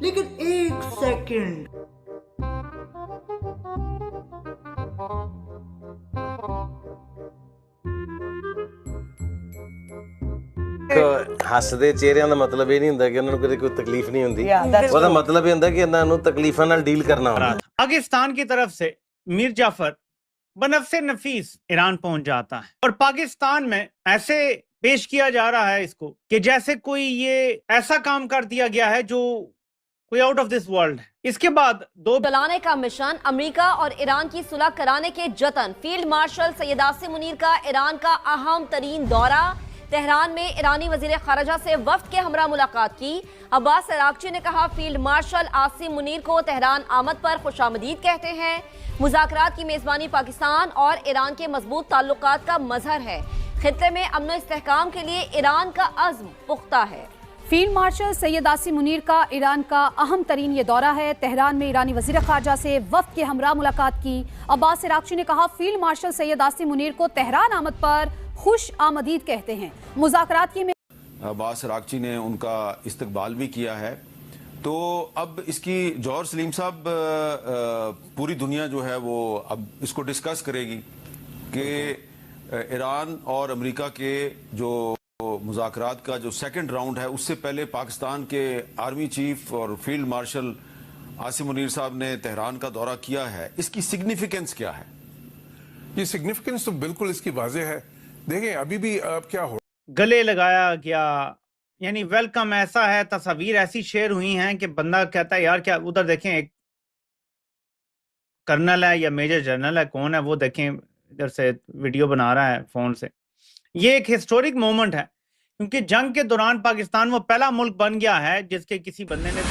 लेकिन एक सेकंड, ਹੱਸਦੇ ਚਿਹਰਿਆਂ ਦਾ ਮਤਲਬ ਇਹ ਨਹੀਂ ਹੁੰਦਾ ਕਿ ਉਹਨਾਂ ਨੂੰ ਕਦੇ ਕੋਈ ਤਕਲੀਫ ਨਹੀਂ ਹੁੰਦੀ। that's ਉਹਦਾ ਮਤਲਬ ਇਹ ਹੁੰਦਾ ਕਿ ਇਹਨਾਂ ਨੂੰ ਤਕਲੀਫਾਂ ਨਾਲ ਡੀਲ ਕਰਨਾ ਹੁੰਦਾ। पाकिस्तान की तरफ से मीर जाफर बनफसे नफीस ईरान पहुंच जाता है और पाकिस्तान में ऐसे पेश किया जा रहा है इसको कि जैसे कोई ये ऐसा काम कर दिया गया है जो कोई आउट ऑफ दिस वर्ल्ड है। इसके बाद दो चलाने का मिशन, अमेरिका और ईरान की सुलह कराने के जतन, फील्ड मार्शल सैयद आसिम मुनीर का ईरान का अहम तरीन दौरा, तेहरान में ईरानी वजीर खारजा से वफ्द के हमरा मुलाकात की। अब्बास अरागची ने कहा फील्ड मार्शल आसिम मुनीर को तेहरान आमद पर खुशामदीद कहते हैं। मुज़ाकरात की मेजबानी पाकिस्तान और ईरान के मजबूत ताल्लुकात का मजहर है। खित्ते में अमन इस्तेहकाम के लिए ईरान का अज़्म पुख्ता है। फील्ड मार्शल सैयद आसिम मुनीर का ईरान का अहम तरीन ये दौरा है। तेहरान में ईरानी वजीर खारजा से वफ्द के हमरा मुलाकात की। अब्बास अरागची ने कहा फील्ड मार्शल सैयद आसिम मुनीर को तेहरान आमद पर खुश आमदीद कहते हैं। मुज़ाकरात की अब्बास अरागची ने उनका इस्तकबाल भी किया है। तो अब इसकी जौहर सलीम साहब पूरी दुनिया जो है वो अब इसको डिस्कस करेगी कि ईरान और अमेरिका के जो मुज़ाकरात का जो सेकंड राउंड है उससे पहले पाकिस्तान के आर्मी चीफ और फील्ड मार्शल आसिम मुनीर साहब ने तेहरान का दौरा किया है। इसकी सिग्निफिकेंस क्या है? ये सिग्निफिकेंस तो बिल्कुल इसकी वाज़ेह है। देखें अभी भी अब क्या हो, गले लगाया गया, यानी वेलकम ऐसा है, तस्वीर ऐसी शेयर हुई हैं कि बंदा कहता है यार क्या, उधर देखें एक कर्नल है या मेजर जनरल है, कौन है वो, देखें इधर से वीडियो बना रहा है फोन से। ये एक हिस्टोरिक मोमेंट है क्योंकि जंग के दौरान पाकिस्तान वो पहला मुल्क बन गया है जिसके किसी बंदे ने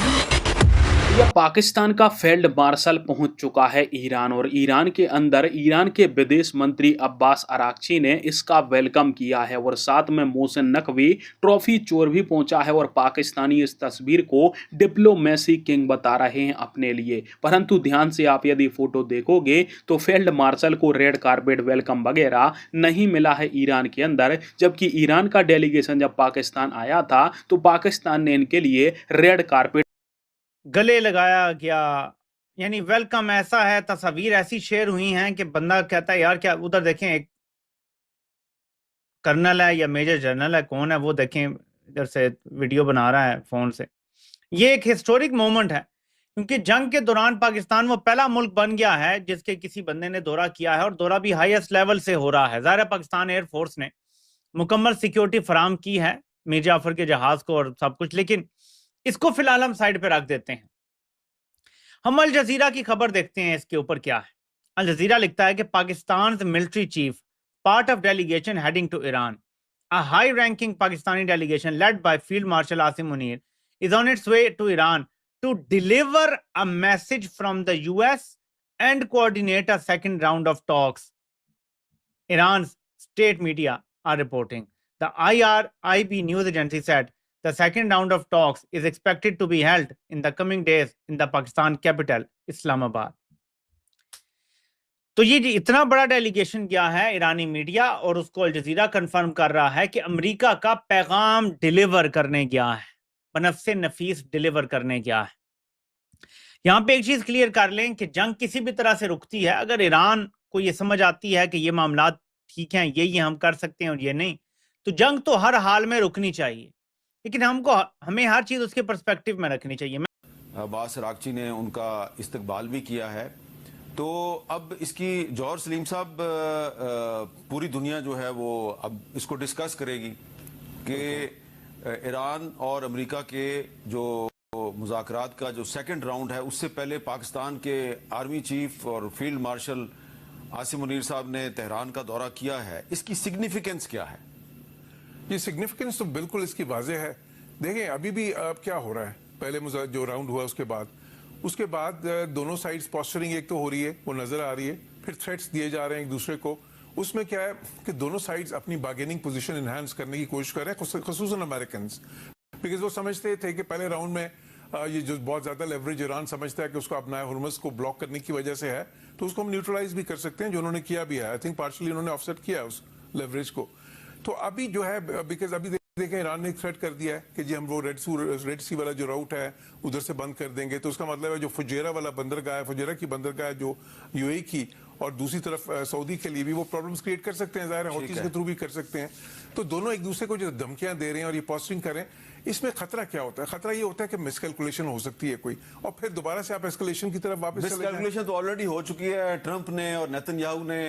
यह पाकिस्तान का फील्ड मार्शल पहुंच चुका है ईरान, और ईरान के अंदर ईरान के विदेश मंत्री अब्बास अरागची ने इसका वेलकम किया है और साथ में मोहसिन नकवी ट्रॉफी चोर भी पहुंचा है और पाकिस्तानी इस तस्वीर को डिप्लोमेसी किंग बता रहे हैं अपने लिए। परंतु ध्यान से आप यदि फोटो देखोगे तो फील्ड मार्शल को रेड कारपेट वेलकम वगैरह नहीं मिला है ईरान के अंदर, जबकि ईरान का डेलीगेशन जब पाकिस्तान आया था तो पाकिस्तान ने इनके लिए रेड कारपेट गले लगाया गया, यानी वेलकम ऐसा है, तस्वीर ऐसी शेयर हुई हैं कि बंदा कहता है यार क्या, उधर देखें एक कर्नल है या मेजर जनरल है, कौन है वो, देखें इधर से वीडियो बना रहा है फोन से। ये एक हिस्टोरिक मोमेंट है क्योंकि जंग के दौरान पाकिस्तान वो पहला मुल्क बन गया है जिसके किसी बंदे ने दौरा किया है और दौरा भी हाईएस्ट लेवल से हो रहा है। ज़ाहिर पाकिस्तान एयरफोर्स ने मुकम्मल सिक्योरिटी फराम की है मीर जाफर के जहाज को और सब कुछ, लेकिन इसको फिलहाल हम साइड पे रख देते हैं। हम अल जजीरा की खबर देखते हैं, इसके ऊपर क्या है। अल जजीरा लिखता है कि Pakistan military chief part of delegation heading to Iran, a high ranking Pakistani delegation led by field marshal Asim Munir is on its way to Iran to deliver a message from the US and coordinate a second round of talks. Iran's state media are reporting. The IRIB news agency said the second round of talks is expected to be held in the coming days in the Pakistan capital, Islamabad. तो ये इतना बड़ा delegation गया है ईरानी media और उसको अल जजीरा confirm कर रहा है कि अमेरिका का पैगाम डिलीवर करने गया है, बनफसे नफीस डिलीवर करने गया है। यहाँ पे एक चीज क्लियर कर लें कि जंग किसी भी तरह से रुकती है, अगर ईरान को ये समझ आती है कि ये मामला ठीक हैं, ये हम कर सकते हैं और ये नहीं, तो जंग तो हर हाल में रुकनी चाहिए, लेकिन हमें हर चीज उसके पर्सपेक्टिव में रखनी चाहिए। अब्बास अरागची ने उनका इस्तकबाल भी किया है। तो अब इसकी जौहर सलीम साहब पूरी दुनिया जो है वो अब इसको डिस्कस करेगी कि ईरान और अमेरिका के जो मुज़ाकरात का जो सेकंड राउंड है उससे पहले पाकिस्तान के आर्मी चीफ और फील्ड मार्शल आसिम मुनीर साहब ने तेहरान का दौरा किया है। इसकी सिग्निफिकेंस क्या है? ये सिग्निफिकेंस तो बिल्कुल इसकी वाज़ेह है। देखें अभी भी अब क्या हो रहा है, पहले जो राउंड हुआ उसके बाद दोनों साइड्स पॉस्चरिंग एक तो हो रही है, वो नजर आ रही है, फिर थ्रेट्स दिए जा रहे हैं एक दूसरे को। उसमें क्या है कि दोनों साइड्स अपनी बार्गेनिंग पोजीशन इनहांस करने की कोशिश कर रहे हैं, खसूसन अमेरिकन, बिकॉज वो समझते थे कि पहले राउंड में ये जो बहुत ज्यादा लेवरेज ईरान समझता है कि उसको अपना हुर्मुज़ को ब्लॉक करने की वजह से है, तो उसको हम न्यूट्रलाइज भी कर सकते हैं, जो उन्होंने किया भी है। आई थिंक पार्शली उन्होंने ऑफसेट किया उस लेवरेज को। तो अभी जो है बिकॉज अभी देखें ईरान ने एक थ्रेट कर दिया है कि जी हम वो रेड सी वाला जो राउट है उधर से बंद कर देंगे, तो उसका मतलब है जो फुजेरा वाला बंदरगाह है, फुजेरा की बंदरगाह है जो यूएई की, और दूसरी तरफ सऊदी के लिए भी वो प्रॉब्लम्स क्रिएट कर सकते हैं, जाहिर है हौतीज के थ्रू भी कर सकते हैं। तो दोनों एक दूसरे को जो धमकियां दे रहे हैं और ये पोस्टिंग करें, इसमें खतरा क्या होता है? खतरा ये होता है कि मिसकैलकुलेशन हो सकती है कोई, और फिर दोबारा से आप एस्केलेशन की तरफ वापस चले जाएं। मिसकैलकुलेशन तो ऑलरेडी हो चुकी है। ट्रंप ने और नेतन्याहू ने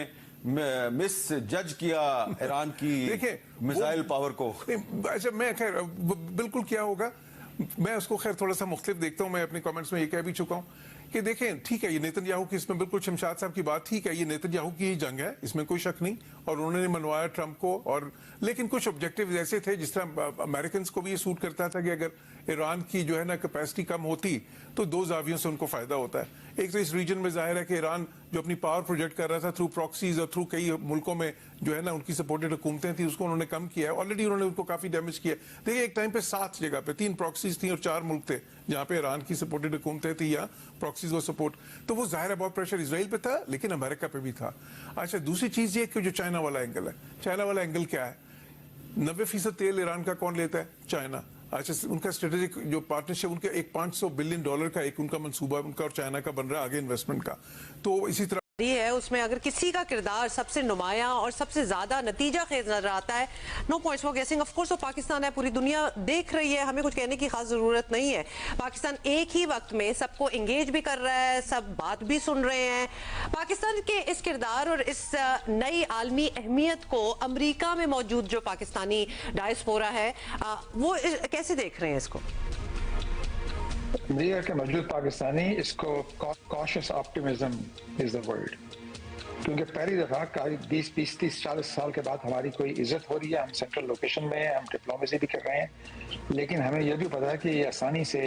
मिस जज किया ईरान की देखिए मिसाइल पावर को। अच्छा, मैं खैर बिल्कुल क्या होगा, मैं उसको खैर थोड़ा सा मुख्तलिफ देखता हूँ। मैं अपने कमेंट्स में ये कह भी चुका हूँ कि देखें ठीक है, ये नेतन्याहू की, इसमें बिल्कुल शमशाद साहब की बात ठीक है, ये नेतन्याहू की ही जंग है, इसमें कोई शक नहीं, और उन्होंने मनवाया ट्रंप को। और लेकिन कुछ ऑब्जेक्टिव ऐसे थे जिस तरह अमेरिकन को भी ये सूट करता था कि अगर ईरान की जो है ना कैपेसिटी कम होती तो दो जावियों से उनको फायदा होता है। एक तो इस रीजन में जाहिर है कि ईरान जो अपनी पावर प्रोजेक्ट कर रहा था थ्रू प्रॉक्सीज और थ्रू कई मुल्कों में जो है ना उनकी सपोर्टेड हुकूमतें थी, उसको उन्होंने कम किया है। ऑलरेडी उन्होंने उनको काफी डैमेज किया। देखिए एक टाइम पे 7 जगह पे 3 प्रॉक्सीज थी और 4 मुल्क थे जहां पे ईरान की सपोर्टेड हुकूमतें थी या प्रॉक्सीज को सपोर्ट, तो वो जाहिर है बहुत प्रेशर इसराइल पे था लेकिन अमेरिका पे भी था। अच्छा, दूसरी चीज ये कि जो चाइना वाला एंगल है, चाइना वाला एंगल क्या है? 90% तेल ईरान का कौन लेता है? चाइना। अच्छा, उनका स्ट्रेटेजिक जो पार्टनरशिप, उनके एक $500 बिलियन का एक उनका मंसूबा उनका और चाइना का बन रहा है आगे इन्वेस्टमेंट का। तो इसी तरह है उसमें अगर किसी का किरदार सबसे नुमाया और सबसे ज्यादा नतीजा खेज नजर आता है, no points for guessing, of course वो पाकिस्तान है। पूरी दुनिया देख रही है, हमें कुछ कहने की खास जरूरत नहीं है। पाकिस्तान एक ही वक्त में सबको एंगेज भी कर रहा है, सब बात भी सुन रहे हैं। पाकिस्तान के इस किरदार और इस नई आलमी अहमियत को अमेरिका में मौजूद जो पाकिस्तानी डायस्पोरा है वो कैसे देख रहे हैं इसको? अमेरिका के मौजूद पाकिस्तानी इसको cautious optimism is the word, क्योंकि पहली दफा 20, 20, 30, 40 साल के बाद हमारी कोई इज्जत हो रही है। हम सेंट्रल लोकेशन में हैं, हम डिप्लोमेसी भी कर रहे हैं, लेकिन हमें यह भी पता है कि ये आसानी से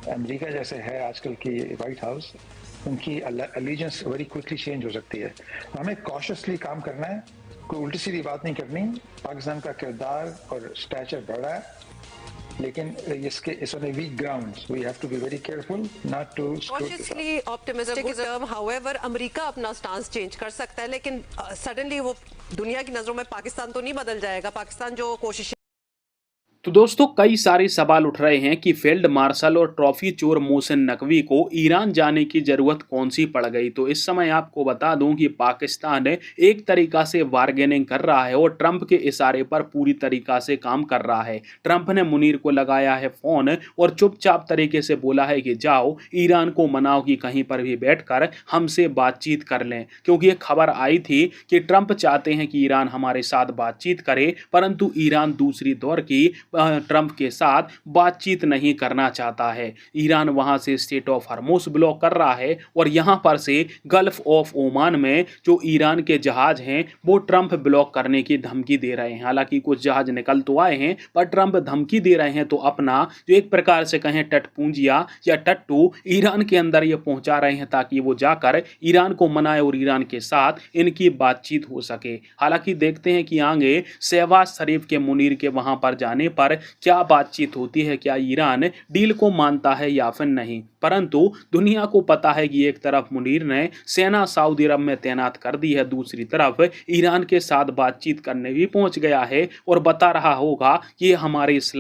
अमेरिका जैसे है आजकल की व्हाइट हाउस, उनकी अलीजेंस वेरी क्विकली चेंज हो सकती है। हमें कॉशियसली काम करना है, कोई उल्टी सीधी बात नहीं करनी। पाकिस्तान का किरदार और स्टैचर बड़ा है, लेकिन इसके इस on weak grounds we have to be very careful not to cautiously optimistic is term. However America अपना स्टांस चेंज कर सकता है, लेकिन सडनली वो दुनिया की नजरों में पाकिस्तान तो नहीं बदल जाएगा। पाकिस्तान जो कोशिश तो दोस्तों कई सारे सवाल उठ रहे हैं कि फील्ड मार्शल और ट्रॉफी चोर मोहसिन नकवी को ईरान जाने की जरूरत कौन सी पड़ गई। तो इस समय आपको बता दूं कि पाकिस्तान एक तरीका से बार्गेनिंग कर रहा है और ट्रंप के इशारे पर पूरी तरीका से काम कर रहा है। ट्रंप ने मुनीर को लगाया है फोन और चुपचाप तरीके से बोला है कि जाओ ईरान को मनाओ कि कहीं पर भी बैठकर हमसे बातचीत कर लें, क्योंकि ये खबर आई थी कि ट्रंप चाहते हैं कि ईरान हमारे साथ बातचीत करे, परंतु ईरान दूसरी दौर की ट्रंप के साथ बातचीत नहीं करना चाहता है। ईरान वहां से स्टेट ऑफ हॉर्मुज़ ब्लॉक कर रहा है और यहां पर से गल्फ ऑफ ओमान में जो ईरान के जहाज हैं वो ट्रंप ब्लॉक करने की धमकी दे रहे हैं। हालांकि कुछ जहाज निकल तो आए हैं, पर ट्रंप धमकी दे रहे हैं तो अपना जो एक प्रकार से कहें टटपूंजिया या टट्टू ईरान के अंदर ये पहुंचा रहे हैं ताकि वो जाकर ईरान को मनाए और ईरान के साथ इनकी बातचीत हो सके। हालांकि देखते हैं कि आगे शहबाज शरीफ के मुनीर के वहां पर जाने पर क्या बातचीत होती है, क्या ईरान डील को मानता है या फिर नहीं। परंतु दुनिया को पता है कि एक तरफ मुनीर ने सेना सऊदी अरब में तैनात कर दी है, दूसरी तरफ ईरान के साथ बातचीत करने भी पहुंच गया है और बता रहा होगा कि हमारे इस्लाम